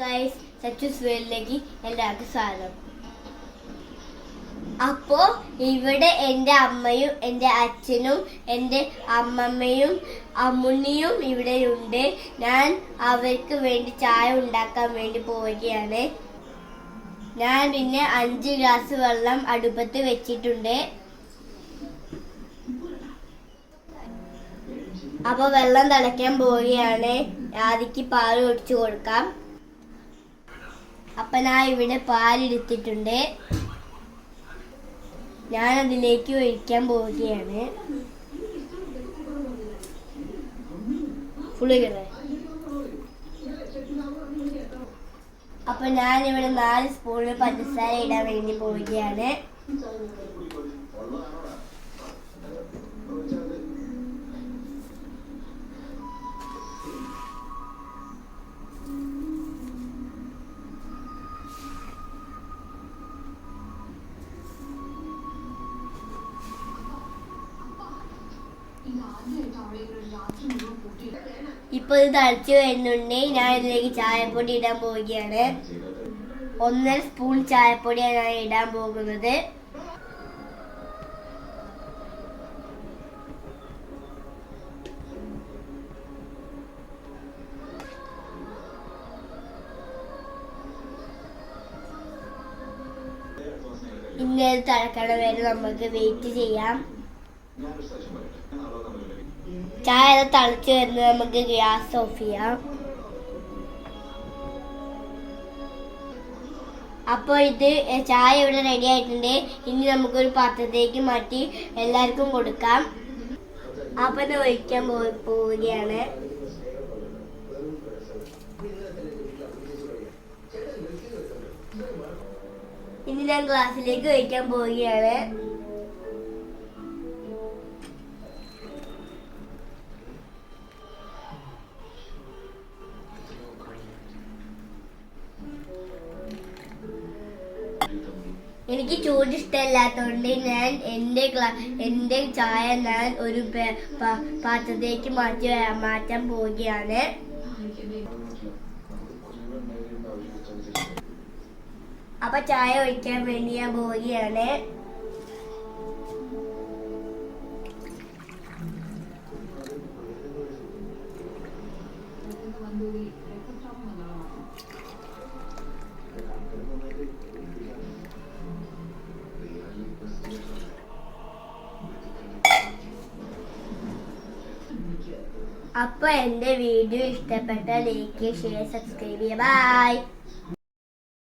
Guys, സച്ചൂസ് വേൾഡിലേക്ക് എല്ലാവർക്കും സ്വാഗതം. അപ്പോ ഇവിടെ എൻ്റെ അമ്മയും എൻ്റെ അച്ഛനും എൻ്റെ അമ്മമ്മയും അമ്മുണ്ണിയും ഇവിടെയുണ്ട്. ഞാൻ അവർക്ക് വേണ്ടി ചായ ഉണ്ടാക്കാൻ വേണ്ടി പോവുകയാണ്. ഞാൻ പിന്നെ 5 ഗ്ലാസ് വെള്ളം അടുപ്പത്ത് വെച്ചിട്ടുണ്ട്. അപ്പൊ വെള്ളം തിളയ്ക്കാൻ പോവുകയാണ്. ആദ്യക്ക് പാൽ ഒഴിച്ചു കൊടുക്കാം. അപ്പൊ ഞാൻ ഇവിടെ പാലെടുത്തിട്ടുണ്ട്. ഞാൻ അതിലേക്ക് ഒഴിക്കാൻ പോവുകയാണ്. അപ്പൊ ഞാൻ ഇവിടെ 4 സ്പൂണ് പഞ്ചസാര ഇടാൻ വേണ്ടി പോവുകയാണ്. ഇപ്പൊ ഇത് തിളച്ചു വരുന്നുണ്ട്. ഞാൻ ഇതിലേക്ക് ചായപ്പൊടി ഇടാൻ പോവുകയാണ്. 1.5 സ്പൂൺ ചായപ്പൊടിയാണ് ഞാൻ ഇടാൻ പോകുന്നത്. ഇന്നത് തിളക്കണ വരെ നമുക്ക് വെയിറ്റ് ചെയ്യാം. ചായ തിളച്ചു വരുന്നത് നമുക്ക് ഗ്യാസ് ഓഫ് ചെയ്യാം. അപ്പോൾ ഇത് ചായ ഇവിടെ റെഡി ആയിട്ടുണ്ട്. ഇനി നമുക്കൊരു പാത്രത്തിലേക്ക് മാറ്റി എല്ലാവർക്കും കൊടുക്കാം. അപ്പം ഒഴിക്കാൻ പോവുകയാണ്. ഇനി ഞാൻ ഗ്ലാസ്സിലേക്ക് ഒഴിക്കാൻ പോവുകയാണ്. എനിക്ക് ചൂട് ഇഷ്ടമല്ലാത്തതുകൊണ്ട് ഞാൻ എൻ്റെ ചായ ഞാൻ ഒരു പാത്രത്തിലേക്ക് മാറ്റാൻ പോവുകയാണ്. അപ്പൊ ചായ ഒഴിക്കാൻ വേണ്ടി ഞാൻ പോവുകയാണ്. അപ്പൊ എന്റെ വീഡിയോ ഇഷ്ടപ്പെട്ട ലൈക്ക്, ഷെയർ, സബ്സ്ക്രൈബ് ചെയ്യുക. ബൈ.